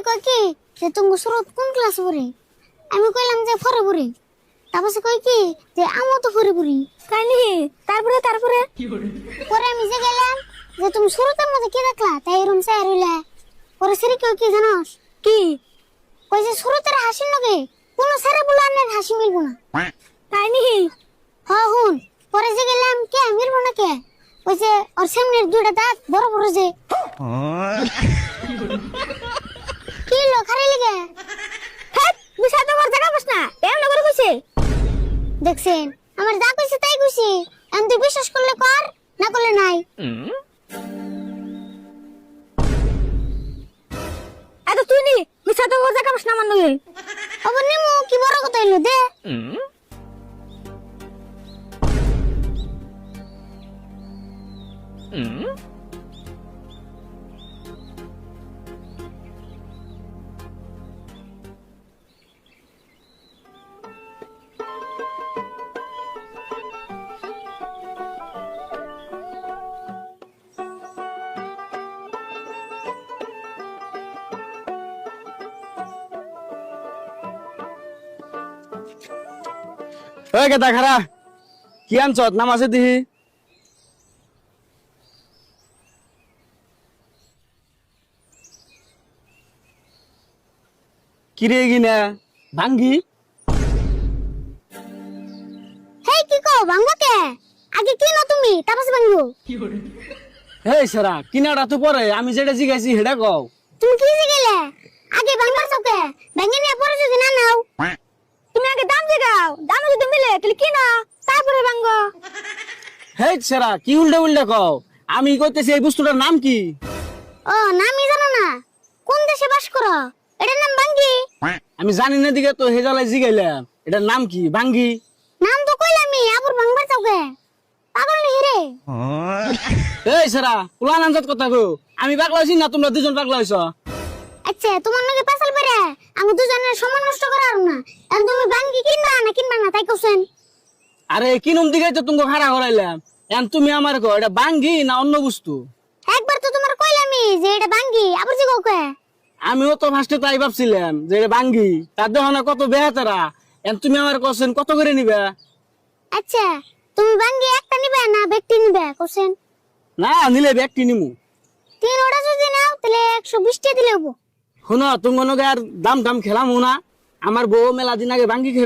কয় কি যে তুমি সুরত কোন ক্লাস পড়ে? আমি কইলাম যে ফরে পড়ি। তারপর কয় কি যে আমিও তো ফরে পড়ি। কানি তারপরে পরে আমি যে গেলাম যে তুমি সুরতের মধ্যে কি দেখলা তাই এরকম চাই রইলা। পরে সেরি কয় কি জানোস? কি কই যে সুরতের হাসির লগে কোন সারা বুলানের হাসি মিলবো না। কানি হ্যাঁ হুন। পরে যে গেলাম কে মিলবো না কে? ওই যে ওর সামনের দুইটা দাঁত বড় বড় যে। কি লোক হারাই লেগে হেট বিষয় তো ওর জায়গা বস না এমন করে কইছে। দেখছেন আমার যা কইছে তাই কইছি। এখন তুই বিশ্বাস করলে কর, না করলে নাই। এত তুই নি বিষয় তো ওর জায়গা বস না মান নগে। আবার নেমু কি বড় কথা হইলো দে। ওই কেতা খারা কি আনছত নাম আছে দিহি কিরে গিনা ভাঙ্গি হেই কি কও ভাঙবো কে? আগে কি না তুমি তারপর ভাঙবো। হেই সারা কিনাটা তো পরে আমি যেটা জিগাইছি সেটা কও। তুমি কি যে গেলে আগে ভাঙবার চকে ভেঙে নিয়ে পরে যদি না নাও। তুমি আগে দাম জাগাও, দাম যদি মিলে তাহলে কি না তারপরে ভাঙ্গ। হেই সারা কি উল্টা উল্টা কও। আমি কইতেছি এই বস্তুটার নাম কি? ও নামই জানো না? কোন দেশে বাস করো? এটার নাম ভাঙ্গি। আমি জানি না দিকে তো হেজালাই জিগাইলাম এটার নাম কি ভাঙ্গি। নাম তো কইলামই আবার ভাঙবার চকে পাগল নি রে। এই সারা পুলান আনজাত কথা গো। আমি পাগলা হইছি না তোমরা দুজন পাগলা হইছ? আচ্ছা তোমার নাকি পেছাল পেরে আমি দুজনের সময় নষ্ট করা আর না। এখন তুমি ভাঙ্গি কিনবা না কিনবা না তাই কোছেন। আরে কিনুম দিকে তো তুমি খাড়া করাইলাম এখন তুমি আমার কো এটা ভাঙ্গি না অন্য বস্তু? একবার তো তোমার কইলামই যে এটা ভাঙ্গি আবার যে কোকে। আমিও তো ফার্স্টে তাই ভাবছিলাম যে এটা ভাঙ্গি তার দেখো না কত বেহাতারা। এখন তুমি আমার কোশ্চেন কত করে নিবা? আচ্ছা তুমি ভাঙ্গি একটা নিবে না ব্যক্তি নিবে কোছেন? না নিলে ব্যক্তি নিমু। তিন ওটা যদি নাও তাহলে 120 টাকা দিলে হবো। শুনো তুমি মনে আর দাম দাম খেলাম না। আমার বউ মেলা দিন আগে ভাঙ্গি